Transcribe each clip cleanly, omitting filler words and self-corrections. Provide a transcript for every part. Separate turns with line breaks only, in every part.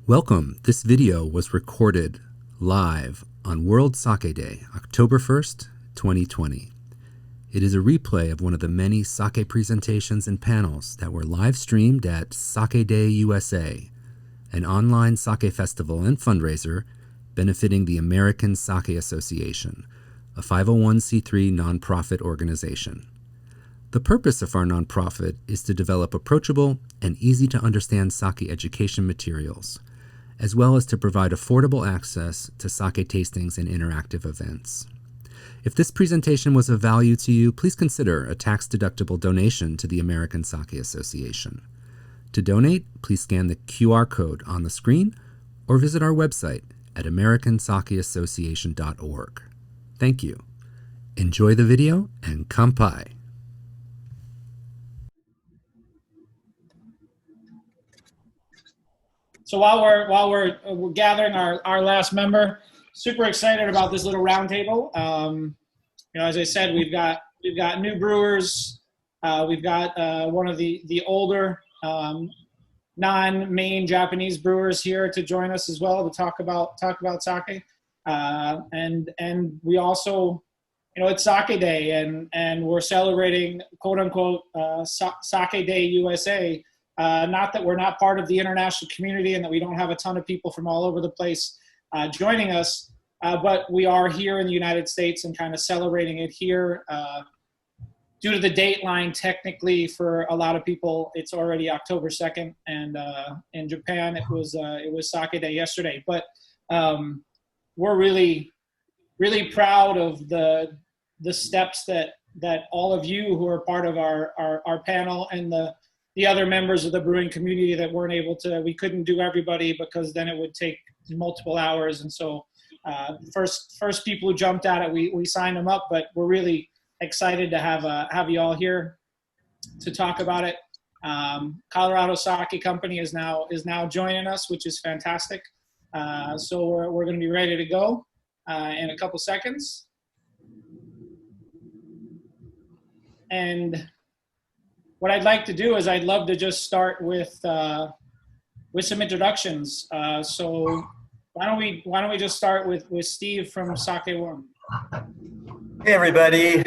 Welcome. This video was recorded live on World Sake Day, October 1st, 2020. It is a replay of one of the many sake presentations and panels that were live streamed at Sake Day USA, an online sake festival and fundraiser benefiting the American Sake Association, a 501c3 nonprofit organization. The purpose of our nonprofit is to develop approachable and easy to understand sake education materials, as well as to provide affordable access to sake tastings and interactive events. If this presentation was of value to you, please consider a tax-deductible donation to the American Sake Association. To donate, please scan the QR code on the screen or visit our website at americansakeassociation.org. Thank you. Enjoy the video and kanpai.
So while we're gathering our last member, super excited about this little roundtable. As I said, we've got new brewers. We've got one of the older non-main Japanese brewers here to join us as well to talk about sake. And we also, it's Sake Day, and we're celebrating quote unquote Sake Day USA. Not that we're not part of the international community and that we don't have a ton of people from all over the place joining us, but we are here in the United States and kind of celebrating it here. Due to the date line, technically for a lot of people, it's already October 2nd, and in Japan it was Sake Day yesterday. But we're really, really proud of the steps that all of you who are part of our panel and the other members of the brewing community that weren't able to, we couldn't do everybody because then it would take multiple hours. And so first people who jumped at it, we signed them up, but we're really excited to have you all here to talk about it. Colorado Sake Company is now joining us, which is fantastic. So we're going to be ready to go in a couple seconds. And what I'd like to do is I'd love to just start with some introductions. So why don't we just start with Steve from SakeOne.
Hey everybody,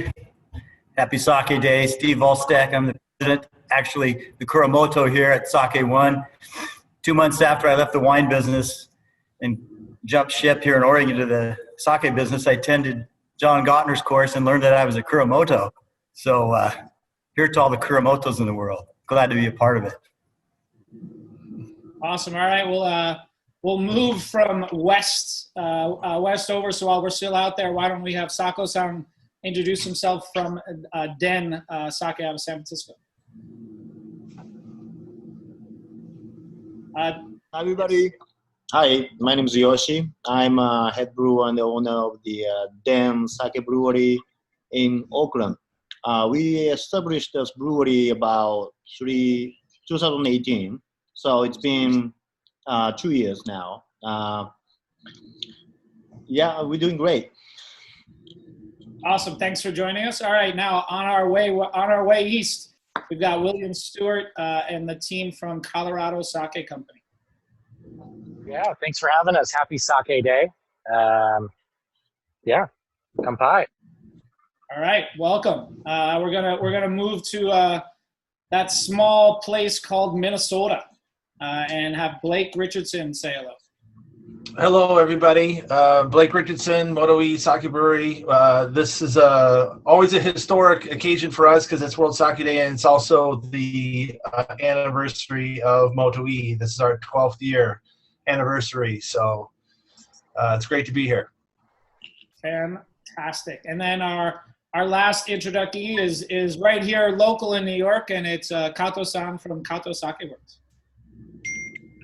happy Sake Day. Steve Volstek, I'm the president, actually the Kuromoto here at SakeOne. 2 months after I left the wine business and jumped ship here in Oregon to the sake business, I attended John Gottner's course and learned that I was a Kuromoto. So here to all the Kuromotos in the world. Glad to be a part of it.
Awesome. All right. We'll move from west over. So while we're still out there, why don't we have Sako-san introduce himself from Den Sake out of San Francisco.
Everybody. Hi, my name is Yoshi. I'm a head brewer and the owner of the Den Sake Brewery in Oakland. We established this brewery about 2018, so it's been 2 years now. Yeah, we're doing great.
Awesome, thanks for joining us. All right, now on our way east, we've got William Stewart and the team from Colorado Sake Company.
Yeah, thanks for having us. Happy Sake Day. Yeah, kanpai.
All right, welcome. We're gonna move to that small place called Minnesota and have Blake Richardson say hello.
Hello, everybody. Blake Richardson, Moto-I Sake Brewery. This is always a historic occasion for us because it's World Sake Day and it's also the anniversary of Moto-I. This is our 12th year anniversary, so it's great to be here.
Fantastic. And then our last introducee is right here, local in New York, and it's Kato-san from Kato Sake Breweries.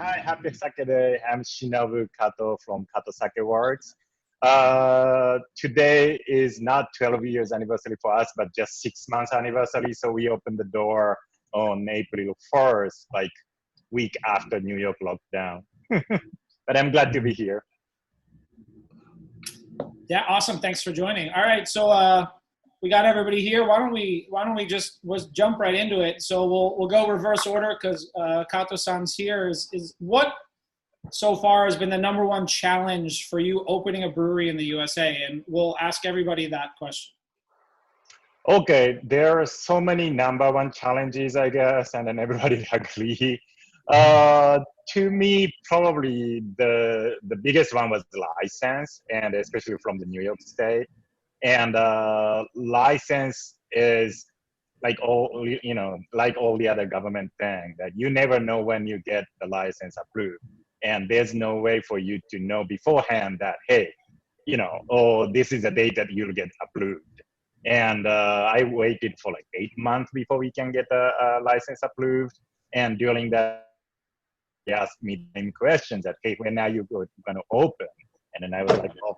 Hi, happy Sake Day. I'm Shinobu Kato from Kato Sake Works. Today is not 12 years anniversary for us, but just 6 months anniversary. So we opened the door on April 1st, like week after New York lockdown. But I'm glad to be here.
Yeah, awesome. Thanks for joining. All right, so we got everybody here. Why don't we just jump right into it? So we'll go reverse order because Kato-san's here. Is what so far has been the number one challenge for you opening a brewery in the USA? And we'll ask everybody that question.
Okay, there are so many number one challenges, I guess, and then everybody agree. To me, probably the biggest one was the license, and especially from the New York State. And license is like like all the other government thing that you never know when you get the license approved, and there's no way for you to know beforehand that, hey, oh, this is the date that you'll get approved. And I waited for like 8 months before we can get a license approved. And during that, they asked me the same questions that, hey, when are you going to open? And then I was like, oh,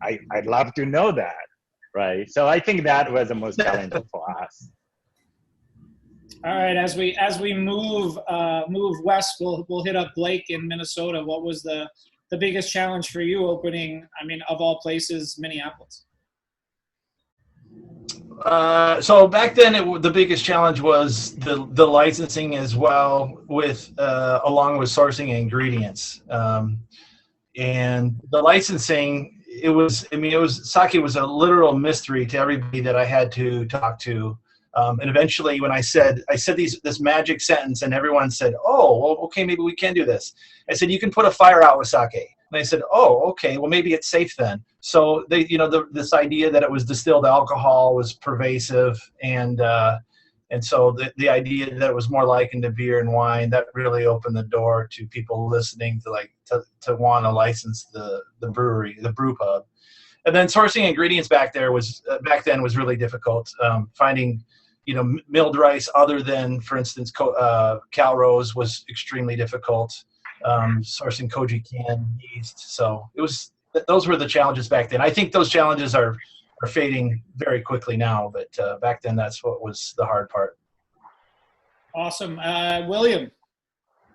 I'd love to know that, right? So I think that was the most challenging for us.
All right, as we move west, we'll hit up Blake in Minnesota. What was the biggest challenge for you opening, I mean, of all places, Minneapolis?
So back then, the biggest challenge was the licensing as well, with along with sourcing ingredients. And the licensing, sake was a literal mystery to everybody that I had to talk to. And eventually, when I said this magic sentence, and everyone said, "Oh, well, okay, maybe we can do this." I said, "You can put a fire out with sake." And they said, "Oh, okay, well, maybe it's safe then." So they, this idea that it was distilled alcohol was pervasive, and so the idea that it was more likened to beer and wine, that really opened the door to people listening to want to license the brewery, the brew pub. And then sourcing ingredients back then was really difficult. Finding milled rice other than, for instance, Calrose was extremely difficult. Sourcing koji can yeast. So those were the challenges back then. I think those challenges are fading very quickly now, but back then that's what was the hard part.
Awesome. William,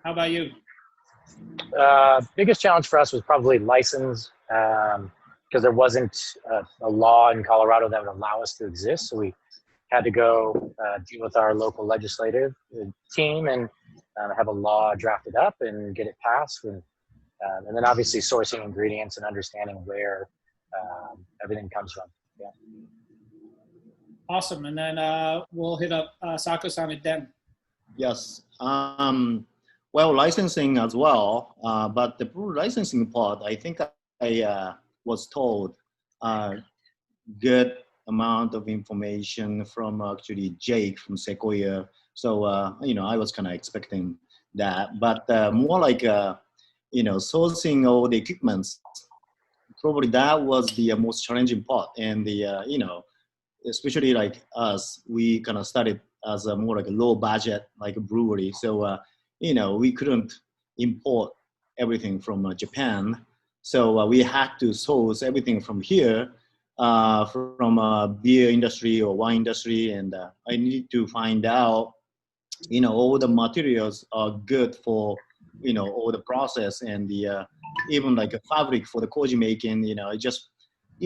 how about you?
Biggest challenge for us was probably license, because there wasn't a law in Colorado that would allow us to exist. So we had to go deal with our local legislative team and have a law drafted up and get it passed. And then obviously sourcing ingredients and understanding where everything comes from. Yeah.
Awesome. And then we'll hit up Sako-san and Den.
Yes. Well, licensing as well, but the brew licensing part, I think I was told good amount of information from actually Jake from Sequoia. So, I was kind of expecting that, but more like, sourcing all the equipments, probably that was the most challenging part. And especially like us, we kind of started as a more like a low budget, like a brewery. So, we couldn't import everything from Japan. So we had to source everything from here, from beer industry or wine industry. And I need to find out, all the materials are good for, all the process and the, even like a fabric for the koji making,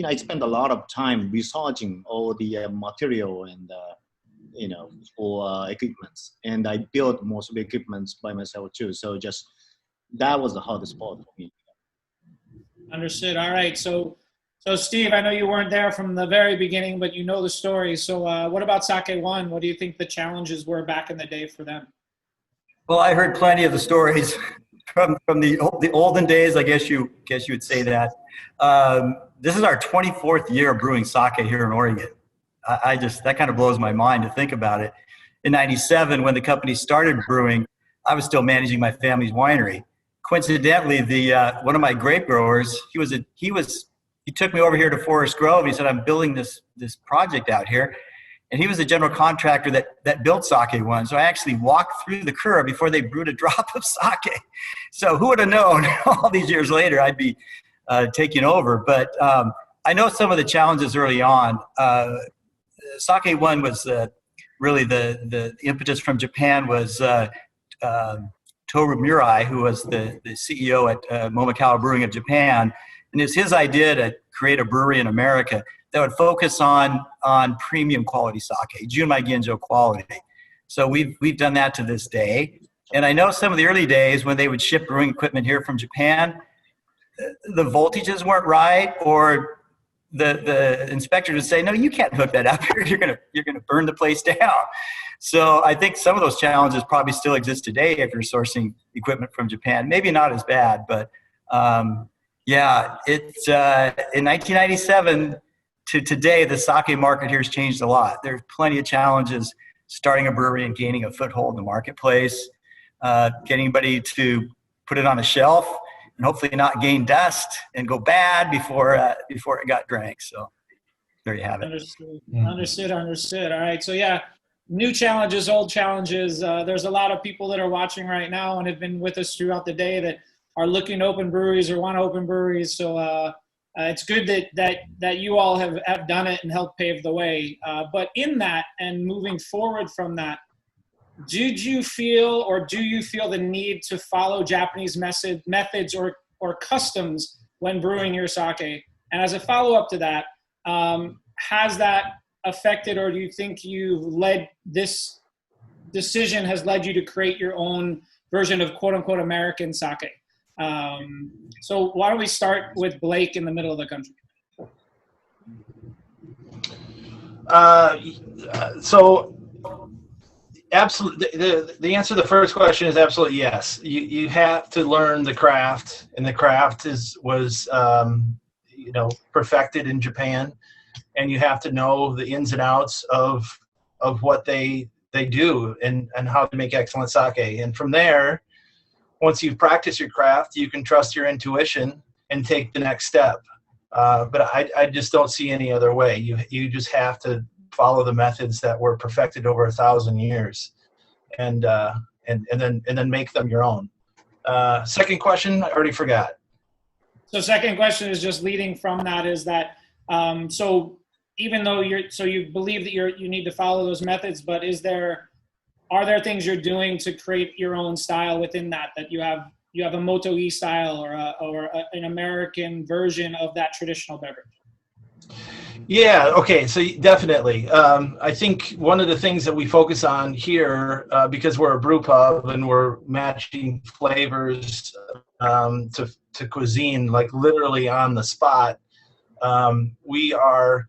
I spent a lot of time researching all the material and, for equipments. And I built most of the equipments by myself too. So that was the hardest part for me.
Understood. All right. So Steve, I know you weren't there from the very beginning, but you know the story. So what about SakeOne? What do you think the challenges were back in the day for them?
Well, I heard plenty of the stories from the olden days. I guess you would say that. This is our 24th year of brewing sake here in Oregon. That kind of blows my mind to think about it. In '97, when the company started brewing, I was still managing my family's winery. Coincidentally, one of my grape growers, he took me over here to Forest Grove. He said, "I'm building this project out here," and he was the general contractor that built SakeOne. So I actually walked through the Kura before they brewed a drop of sake. So who would have known all these years later I'd be taking over? But I know some of the challenges early on. SakeOne was really the impetus from Japan was Toru Murai, who was the CEO at Momakawa Brewing of Japan. And it's his idea to create a brewery in America that would focus on premium quality sake, Junmai Ginjo quality. So we've done that to this day. And I know some of the early days when they would ship brewing equipment here from Japan, the voltages weren't right, or the inspector would say, no, you can't hook that up here. You're gonna burn the place down. So I think some of those challenges probably still exist today if you're sourcing equipment from Japan. Maybe not as bad, but yeah, it's in 1997 to today, the sake market here has changed a lot. There's plenty of challenges starting a brewery and gaining a foothold in the marketplace, getting anybody to put it on a shelf, and hopefully not gain dust and go bad before it got drank. So there you have it.
Understood. All right. So yeah, new challenges, old challenges. There's a lot of people that are watching right now and have been with us throughout the day that are looking to open breweries or want to open breweries. So it's good that you all have done it and helped pave the way. But in that and moving forward from that, do you feel the need to follow Japanese methods or customs when brewing your sake? And as a follow-up to that, has that affected, or do you think this decision has led you to create your own version of quote-unquote American sake? So why don't we start with Blake in the middle of the country?
So absolutely, the answer to the first question is absolutely yes. You have to learn the craft, and the craft was perfected in Japan, and you have to know the ins and outs of what they do and how to make excellent sake. And from there, once you've practiced your craft, you can trust your intuition and take the next step. But I just don't see any other way. You just have to follow the methods that were perfected over 1,000 years, and then make them your own. Second question, I already forgot.
So second question is just leading from that is that so even though you believe that you need to follow those methods, but are there things you're doing to create your own style within that you have a Moto-I style or an American version of that traditional beverage?
Yeah, okay, so definitely. I think one of the things that we focus on here, because we're a brew pub and we're matching flavors to cuisine, like literally on the spot, we are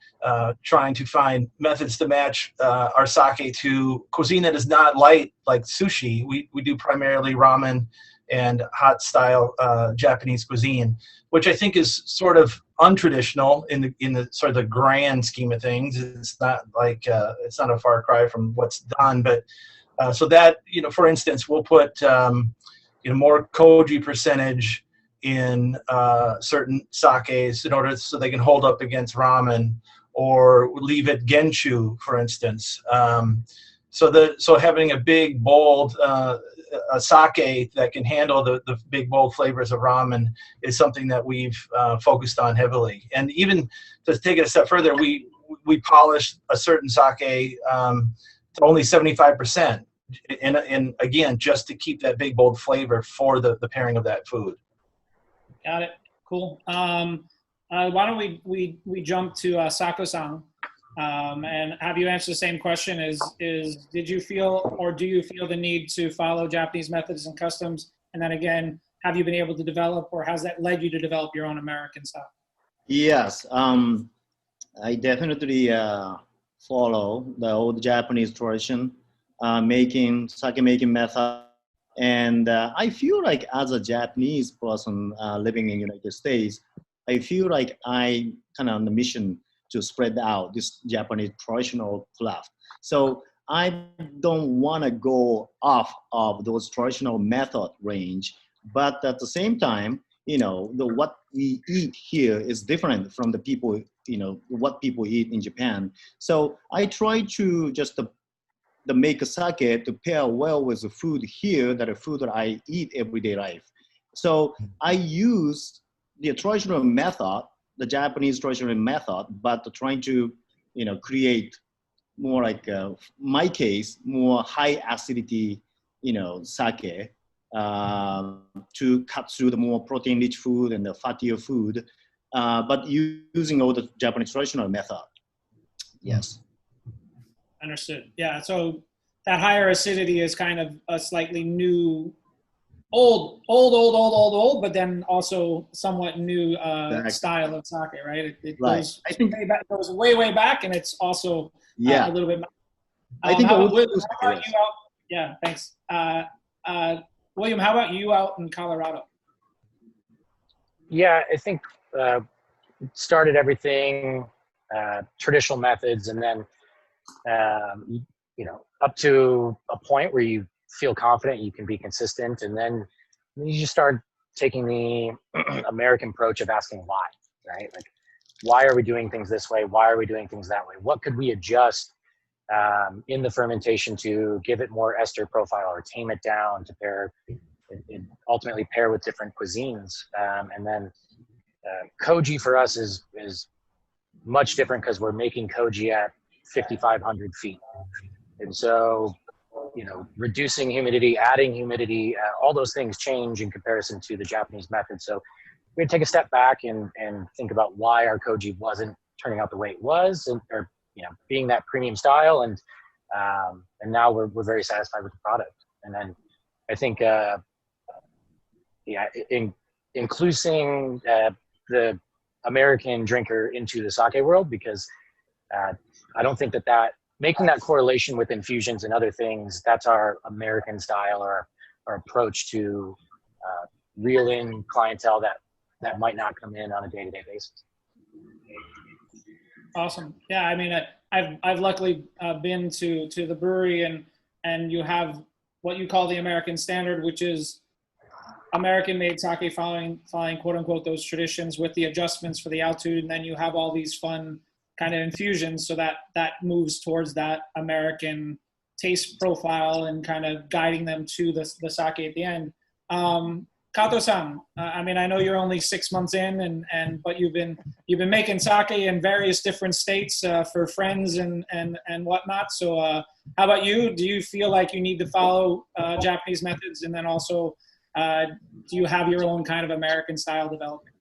trying to find methods to match our sake to cuisine that is not light like sushi. We do primarily ramen and hot style Japanese cuisine, which I think is sort of untraditional in the sort of the grand scheme of things. It's not like it's not a far cry from what's done, but so that, for instance, we'll put more koji percentage in certain sakes in order so they can hold up against ramen, or leave it genshu, for instance. So having a big, bold a sake that can handle the big, bold flavors of ramen is something that we've focused on heavily. And even to take it a step further, we polish a certain sake to only 75%, and again, just to keep that big, bold flavor for the pairing of that food.
Got it. Cool. Why don't we jump to Sako-san and have you answer the same question? Did you feel, or do you feel the need to follow Japanese methods and customs? And then again, have you been able to develop, or has that led you to develop your own American style?
Yes, I definitely follow the old Japanese tradition, sake making method. And I feel like as a Japanese person living in the United States, I feel like I'm kind of on the mission to spread out this Japanese traditional craft. So I don't want to go off of those traditional method range, but at the same time, what we eat here is different from the people, what people eat in Japan. So I try to just make a sake to pair well with the food here, that the food that I eat everyday life. So I use the traditional method, the Japanese traditional method, but trying to, create more like, my case, more high acidity, sake to cut through the more protein-rich food and the fattier food, but using all the Japanese traditional method. Yes.
Understood. Yeah. So that higher acidity is kind of a slightly new, old, but then also somewhat new
Exactly.
style of sake, right? It
Right.
goes
I think,
way back, it goes way back, and it's also
yeah,
a little bit.
I think
How
old
about,
school
how
sake,
about
yes.
you out? Yeah, thanks. William, how about you out in Colorado?
Yeah, I think started everything traditional methods, and then up to a point where you feel confident you can be consistent, and then you just start taking the American approach of asking why, right? Like, why are we doing things this way? Why are we doing things that way? What could we adjust in the fermentation to give it more ester profile or tame it down to pair it ultimately pair with different cuisines? And then koji for us is much different because we're making koji at 5,500 feet. And so, reducing humidity, adding humidity, all those things change in comparison to the Japanese method. So we had to take a step back and think about why our koji wasn't turning out the way it was, or being that premium style. And now we're very satisfied with the product. And then I think, including the American drinker into the sake world, because I don't think that making that correlation with infusions and other things, that's our American style or our approach to reel in clientele that might not come in on a day-to-day basis.
Awesome. Yeah, I mean, I've luckily been to the brewery, and you have what you call the American standard, which is American-made sake following quote unquote those traditions with the adjustments for the altitude, and then you have all these fun kind of infusions, so that moves towards that American taste profile and kind of guiding them to the sake at the end. Kato-san, I mean, I know you're only 6 months in, but you've been making sake in various different states for friends and whatnot. So how about you? Do you feel like you need to follow Japanese methods, and then also do you have your own kind of American style developing?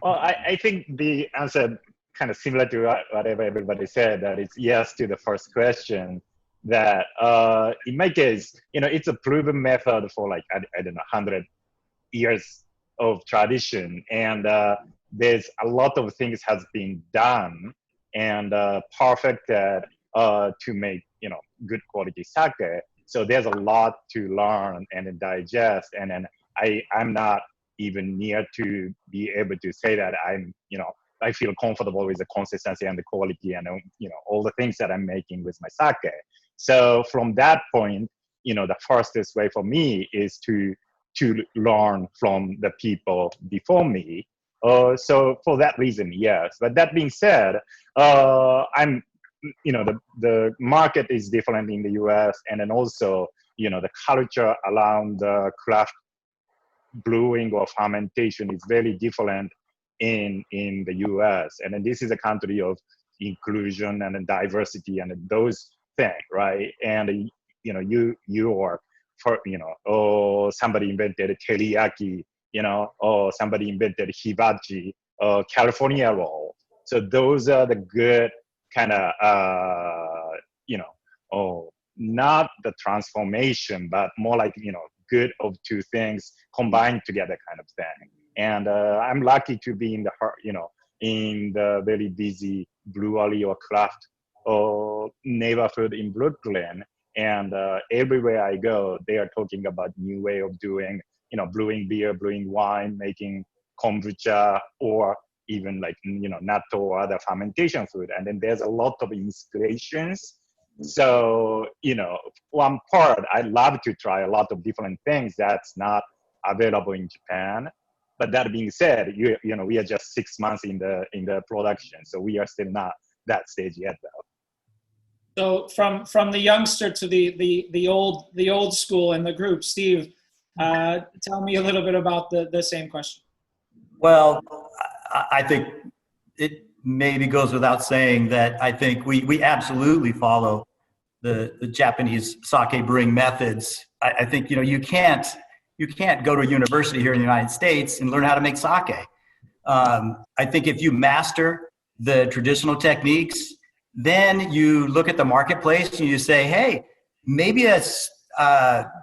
Well, I think the answer kind of similar to whatever everybody said, that it's yes to the first question. That in my case, it's a proven method for like, I don't know, 100 years of tradition. And there's a lot of things has been done and perfected to make, good quality sake. So there's a lot to learn and digest. And then I'm not even near to be able to say that I feel comfortable with the consistency and the quality and, all the things that I'm making with my sake. So from that point, the fastest way for me is to learn from the people before me. So for that reason, yes. But that being said, I'm, the market is different in the US, and then also, the culture around craft brewing or fermentation is very different in the US. And then this is a country of inclusion and diversity and those things, right? And somebody invented teriyaki, or somebody invented hibachi, California roll. So those are the good kind of not the transformation, but more like good of two things combined together kind of thing. And I'm lucky to be in the very busy brewery or craft or neighborhood in Brooklyn. And everywhere I go, they are talking about new way of doing, brewing beer, brewing wine, making kombucha, or even like, natto or other fermentation food. And then there's a lot of inspirations. So, one part, I love to try a lot of different things that's not available in Japan. But that being said, we are just 6 months in the production, so we are still not that stage yet, though.
So from the youngster to the old school in the group, Steve, tell me a little bit about the same question.
Well, I think it maybe goes without saying that I think we absolutely follow the Japanese sake brewing methods. I think you can't go to a university here in the United States and learn how to make sake. I think if you master the traditional techniques, then you look at the marketplace and you say, hey, maybe a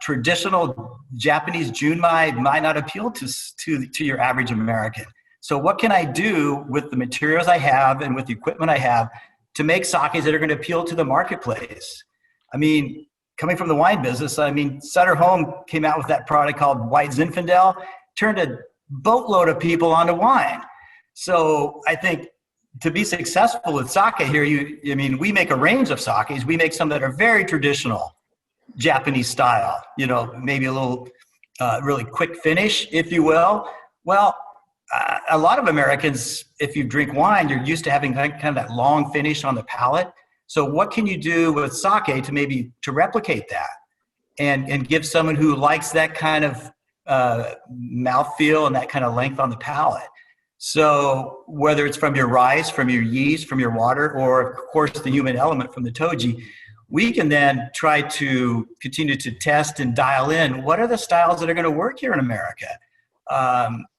traditional Japanese junmai might not appeal to your average American. So what can I do with the materials I have and with the equipment I have to make sakes that are going to appeal to the marketplace? I mean, coming from the wine business, I mean, Sutter Home came out with that product called White Zinfandel, turned a boatload of people onto wine. So I think to be successful with sake here, I mean, we make a range of sakes. We make some that are very traditional, Japanese style, you know, maybe a little really quick finish, if you will. Well, a lot of Americans, if you drink wine, you're used to having kind of that long finish on the palate. So what can you do with sake to replicate that and give someone who likes that kind of mouthfeel and that kind of length on the palate? So whether it's from your rice, from your yeast, from your water, or of course the human element from the toji, we can then try to continue to test and dial in what are the styles that are going to work here in America.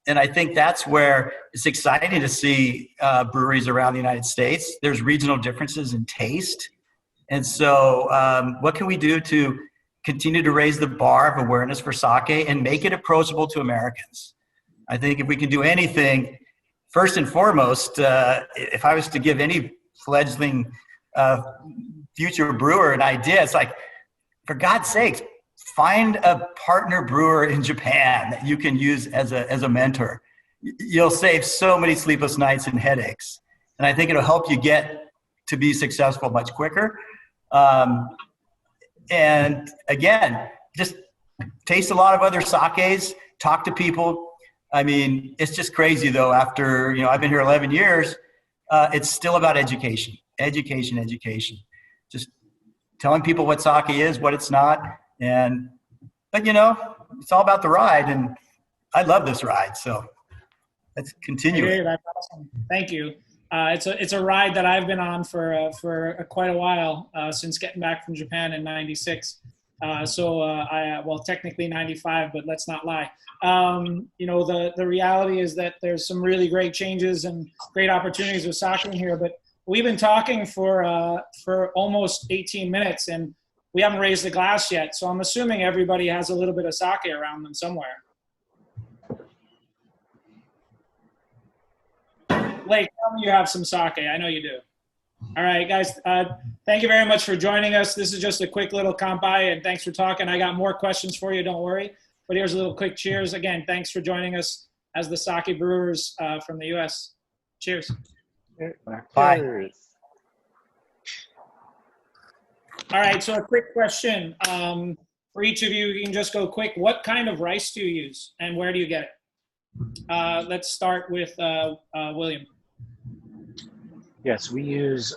And I think that's where it's exciting to see breweries around the United States. There's regional differences in taste. And so what can we do to continue to raise the bar of awareness for sake and make it approachable to Americans? I think if we can do anything, first and foremost, if I was to give any fledgling future brewer an idea, it's like, for God's sakes, find a partner brewer in Japan that you can use as a mentor. You'll save so many sleepless nights and headaches. And I think it'll help you get to be successful much quicker. And again, just taste a lot of other sakes, talk to people. I mean, it's just crazy though, after, you know, I've been here 11 years, it's still about education. Just telling people what sake is, what it's not. But you know, it's all about the ride, and I love this ride. So let's continue.
Hey, that's awesome. Thank you. It's a ride that I've been on for quite a while, since getting back from Japan in '96. Well, technically 95, but let's not lie. You know, the reality is that there's some really great changes and great opportunities with sake in here, but we've been talking for almost 18 minutes and we haven't raised the glass yet. So I'm assuming everybody has a little bit of sake around them somewhere. Blake, tell me you have some sake. I know you do. All right, guys. Thank you very much for joining us. This is just a quick little kanpai, and thanks for talking. I got more questions for you, don't worry. But here's a little quick cheers. Again, thanks for joining us as the sake brewers from the U.S. Cheers.
Bye.
Cheers.
All right, so a quick question. For each of you, you can just go quick. What kind of rice do you use, and where do you get it? Let's start with William.
Yes, we use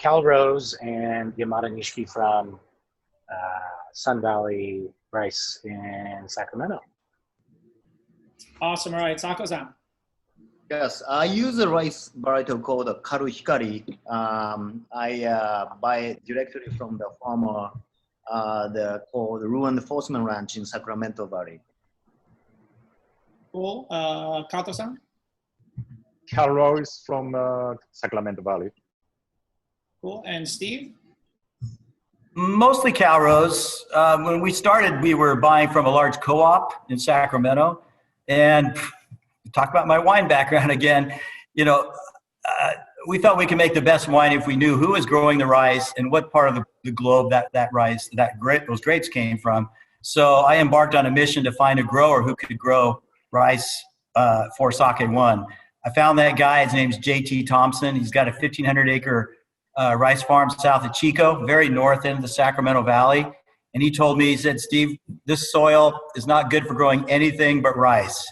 Calrose and Yamada Nishiki from Sun Valley Rice in Sacramento.
Awesome. All right, Sako-san.
Yes, I use a rice variety called Karu Hikari. I buy it directly from the farmer, called the Ruined Forceman Ranch in Sacramento Valley.
Cool. Kato-san?
Calrose from Sacramento Valley.
Cool. And Steve?
Mostly Calrose. When we started, we were buying from a large co-op in Sacramento. And talk about my wine background again. You know, we thought we could make the best wine if we knew who was growing the rice and what part of the globe that rice, those grapes came from. So I embarked on a mission to find a grower who could grow rice for SakeOne. I found that guy. His name's JT Thompson. He's got a 1,500-acre rice farm south of Chico, very north end of the Sacramento Valley. And he told me, he said, Steve, this soil is not good for growing anything but rice.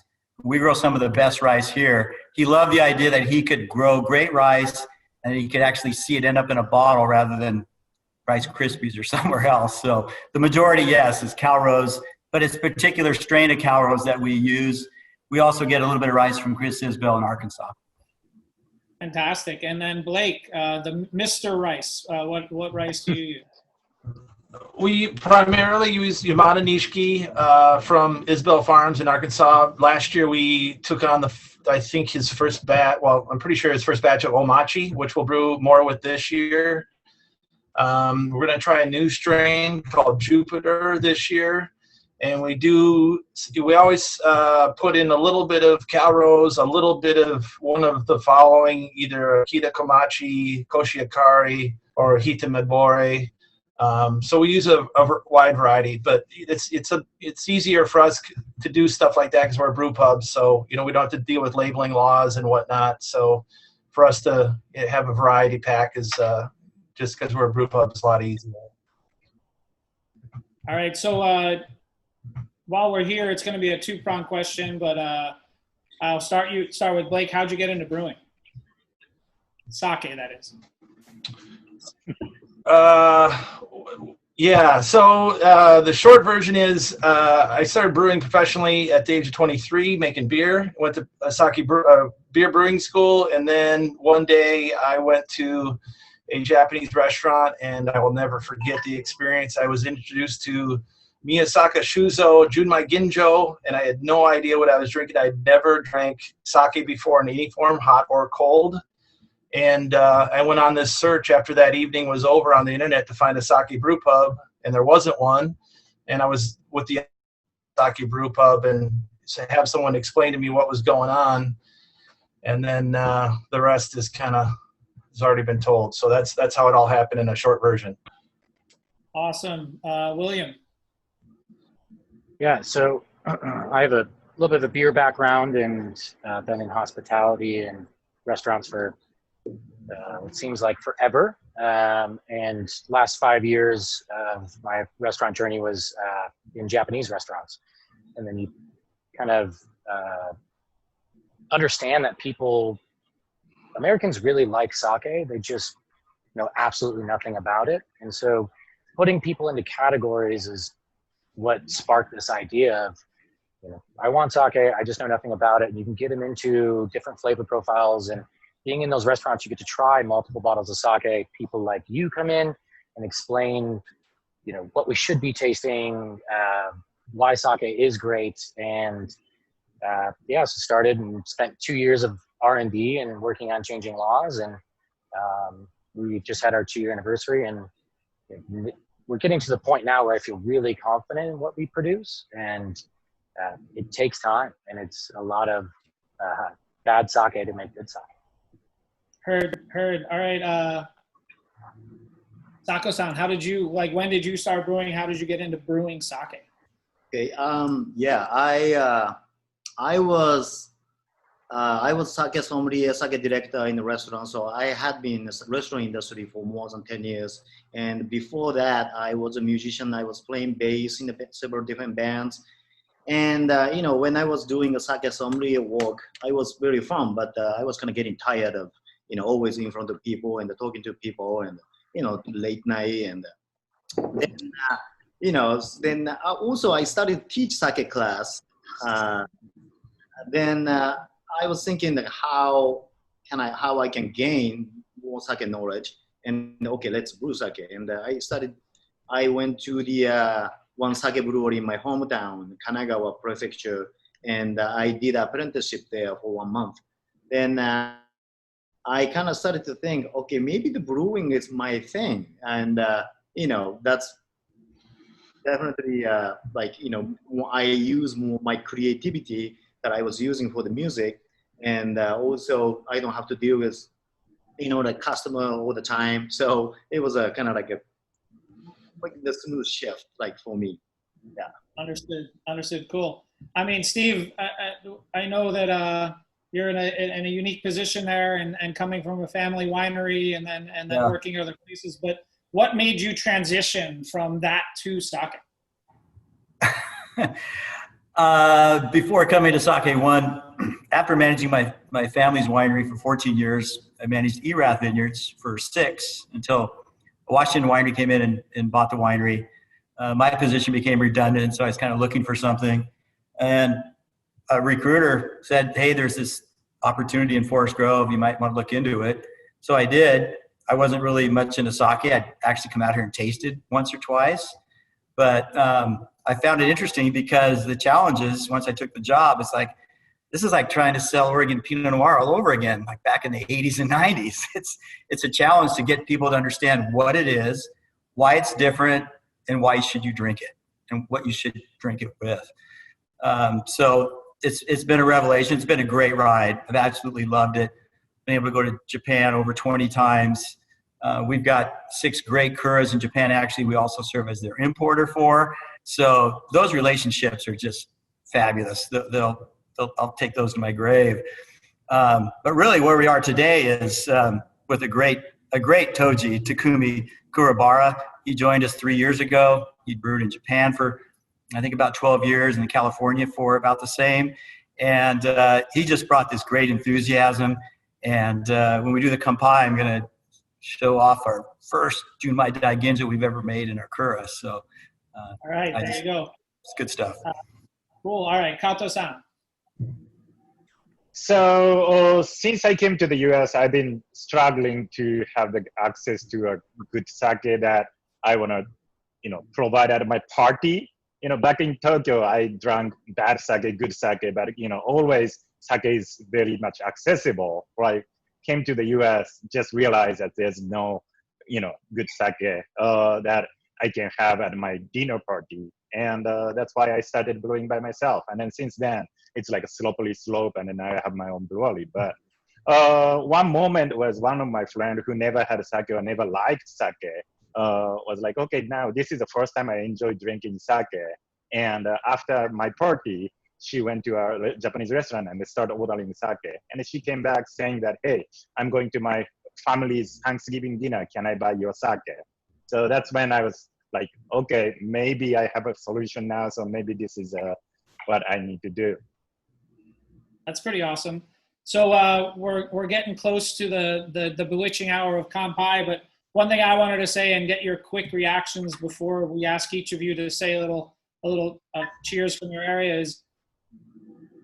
We grow some of the best rice here. He loved the idea that he could grow great rice and he could actually see it end up in a bottle rather than Rice Krispies or somewhere else. So the majority, yes, is Calrose, but it's a particular strain of Calrose that we use. We also get a little bit of rice from Chris Isbell in Arkansas.
Fantastic. And then Blake, the Mr. Rice, what rice do you use?
We primarily use Yamada Nishiki from Isbell Farms in Arkansas. Last year we took on I think his first batch, well, I'm pretty sure his first batch of Omachi, which we'll brew more with this year. We're going to try a new strain called Jupiter this year. And we always put in a little bit of Calrose, a little bit of one of the following, either Kita Komachi, Koshiakari, or Hita Mabore. So we use a wide variety, but it's easier for us to do stuff like that because we're a brew pub. So, we don't have to deal with labeling laws and whatnot. So for us to have a variety pack is just because we're a brew pub, it's a lot easier.
All right. So while we're here, it's going to be a two-pronged question, but I'll start with Blake. How'd you get into brewing? Sake, that is.
Yeah, so the short version is I started brewing professionally at the age of 23, making beer. Went to a beer brewing school, and then one day I went to a Japanese restaurant, and I will never forget the experience. I was introduced to Miyasaka Shuzo Junmai Ginjo, and I had no idea what I was drinking. I'd never drank sake before in any form, hot or cold. And I went on this search after that evening was over on the internet to find a sake brew pub, and there wasn't one. And I was with the sake brew pub and to have someone explain to me what was going on. And then the rest is has already been told. So that's how it all happened in a short version.
Awesome. William.
Yeah, so I have a little bit of a beer background and been in hospitality and restaurants for it seems like forever. And last 5 years of my restaurant journey was in Japanese restaurants. And then you kind of understand that Americans really like sake. They just know absolutely nothing about it. And so putting people into categories is what sparked this idea of, I want sake, I just know nothing about it. And you can get them into different flavor profiles, and being in those restaurants, you get to try multiple bottles of sake. People like you come in and explain, what we should be tasting, why sake is great. And so started and spent 2 years of R&D and working on changing laws. And we just had our 2-year anniversary, and we're getting to the point now where I feel really confident in what we produce. And it takes time, and it's a lot of bad sake to make good sake.
Heard. All right. Sako-san, when did you start brewing? How did you get into brewing sake?
Okay. I was sake sommelier, sake director in the restaurant. So I had been in the restaurant industry for more than 10 years. And before that, I was a musician. I was playing bass in several different bands. And, when I was doing the sake sommelier work, I was very fun, but I was kind of getting tired of, always in front of people and talking to people and, late night. And then, also I started to teach sake class. Then I was thinking that how I can gain more sake knowledge, and okay, let's brew sake. And I went to the one sake brewery in my hometown, Kanagawa Prefecture, and I did apprenticeship there for 1 month. Then I kind of started to think, okay, maybe the brewing is my thing, and that's definitely I use more my creativity that I was using for the music, and also I don't have to deal with the customer all the time. So it was a kind of like the smooth shift, for me. Yeah.
Understood. Cool. I mean, Steve, I know that you're in a unique position there, and coming from a family winery, and then working other places. But what made you transition from that to sake?
Before coming to SakeOne, after managing my family's winery for 14 years, I managed Erath Vineyards for 6 until a Washington winery came in and bought the winery. My position became redundant, so I was kind of looking for something. And a recruiter said, hey, there's this opportunity in Forest Grove. You might want to look into it. So I did. I wasn't really much into sake. I'd actually come out here and tasted once or twice. But I found it interesting because the challenges, once I took the job, it's like, this is like trying to sell Oregon Pinot Noir all over again, like back in the 80s and 90s. It's a challenge to get people to understand what it is, why it's different, and why should you drink it, and what you should drink it with. So it's been a revelation. It's been a great ride. I've absolutely loved it. Been able to go to Japan over 20 times. We've got 6 great kuras in Japan. Actually, we also serve as their importer for. So those relationships are just fabulous. I'll take those to my grave. But really, where we are today is with a great Toji, Takumi Kurobara. He joined us 3 years ago. He brewed in Japan for, I think, about 12 years, and in California for about the same. And he just brought this great enthusiasm. And when we do the Kampai, I'm going to show off our first Junmai Daiginja we've ever made in our Kura. So,
all right, there you go.
It's good stuff.
Cool. All right, Kato-san.
So since I came to the US, I've been struggling to have the access to a good sake that I want to, provide at my party. Back in Tokyo, I drank bad sake, good sake, but always sake is very much accessible. Right? Came to the US, just realized that there's no, good sake that I can have at my dinner party, and that's why I started brewing by myself. And then since then, it's like a slippery slope, and then I have my own brewery. But one moment was one of my friends who never had sake or never liked sake was like, okay, now this is the first time I enjoy drinking sake. And after my party, she went to a Japanese restaurant and they started ordering sake. And she came back saying that, hey, I'm going to my family's Thanksgiving dinner. Can I buy your sake? So that's when I was like, okay, maybe I have a solution now. So maybe this is what I need to do.
That's pretty awesome. So we're getting close to the bewitching hour of Kampai, but one thing I wanted to say and get your quick reactions before we ask each of you to say a little cheers from your area is,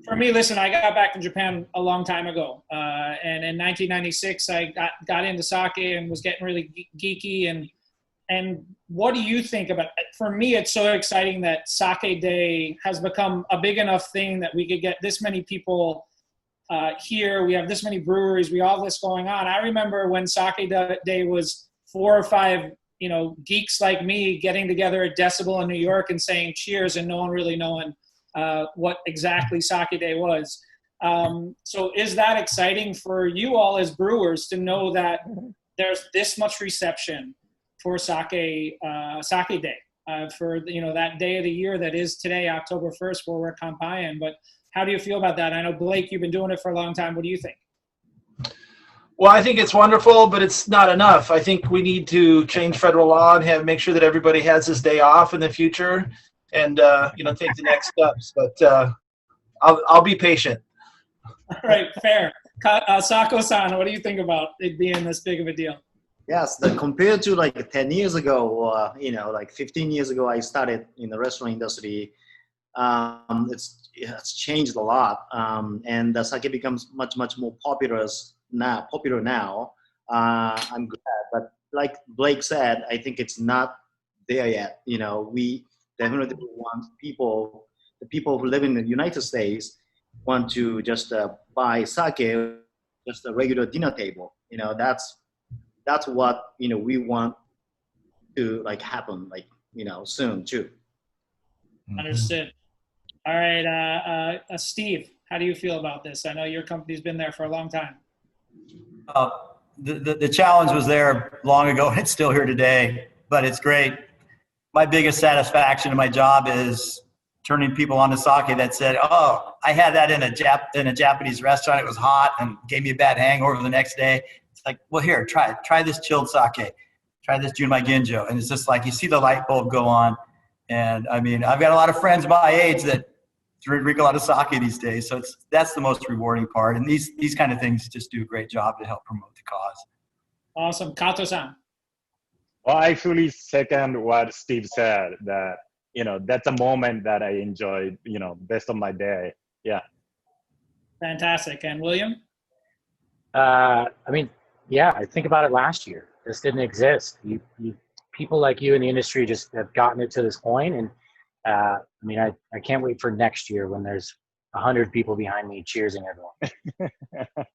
for me, listen, I got back from Japan a long time ago. And in 1996, I got into sake and was getting really geeky. And what do you think about it? For me, it's so exciting that Sake Day has become a big enough thing that we could get this many people here. We have this many breweries. We all have this going on. I remember when Sake Day was 4 or 5, geeks like me getting together at Decibel in New York and saying cheers and no one really knowing what exactly Sake Day was. So is that exciting for you all as brewers to know that there's this much reception for Sake Day, for that day of the year that is today, October 1st, where we're Kampaiing? But how do you feel about that? I know, Blake, you've been doing it for a long time. What do you think?
Well, I think it's wonderful, but it's not enough. I think we need to change federal law and make sure that everybody has this day off in the future, and take the next steps. But I'll be patient.
All right, fair. Sako-san, what do you think about it being this big of a deal?
Yes, compared to like 10 years ago, like 15 years ago, I started in the restaurant industry. It's changed a lot, and the sake becomes much more popular now. I'm glad, but like Blake said, I think it's not there yet. We definitely want the people who live in the United States want to just buy sake, just a regular dinner table. That's what we want to happen soon too.
Understood. All right, Steve, how do you feel about this? I know your company's been there for a long time.
The challenge was there long ago, and it's still here today, but it's great. My biggest satisfaction in my job is turning people on to sake that said, oh, I had that in a Japanese restaurant. It was hot and gave me a bad hangover the next day. It's like, well, here, try this chilled sake. Try this Junmai Ginjo. And it's just like you see the light bulb go on. And I mean, I've got a lot of friends my age that drink a lot of sake these days. So that's the most rewarding part. And these kind of things just do a great job to help promote the cause.
Awesome. Kato-san.
Well, I fully second what Steve said, that, that's a moment that I enjoyed, best of my day. Yeah.
Fantastic. And William?
I think about it last year. This didn't exist. You people like you in the industry just have gotten it to this point. And I can't wait for next year when there's 100 people behind me cheersing everyone.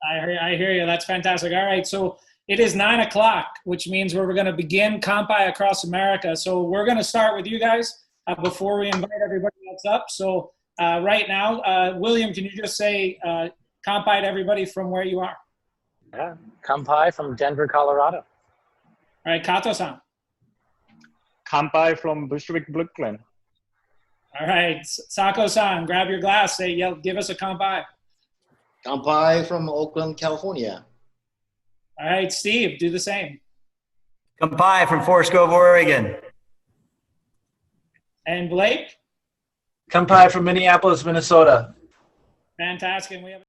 I hear you. That's fantastic. All right, so it is 9 o'clock, which means we're going to begin Kampai across America. So we're going to start with you guys before we invite everybody else up. So right now, William, can you just say Kampai to everybody from where you are?
Yeah, Kampai from Denver, Colorado.
All right, Kato-san.
Kampai from Bushwick, Brooklyn.
All right, Sako-san, grab your glass. Give us a Kampai.
Kampai from Oakland, California.
All right, Steve, do the same.
Kampai from Forest Grove, Oregon.
And Blake?
Kampai from Minneapolis, Minnesota.
Fantastic. We have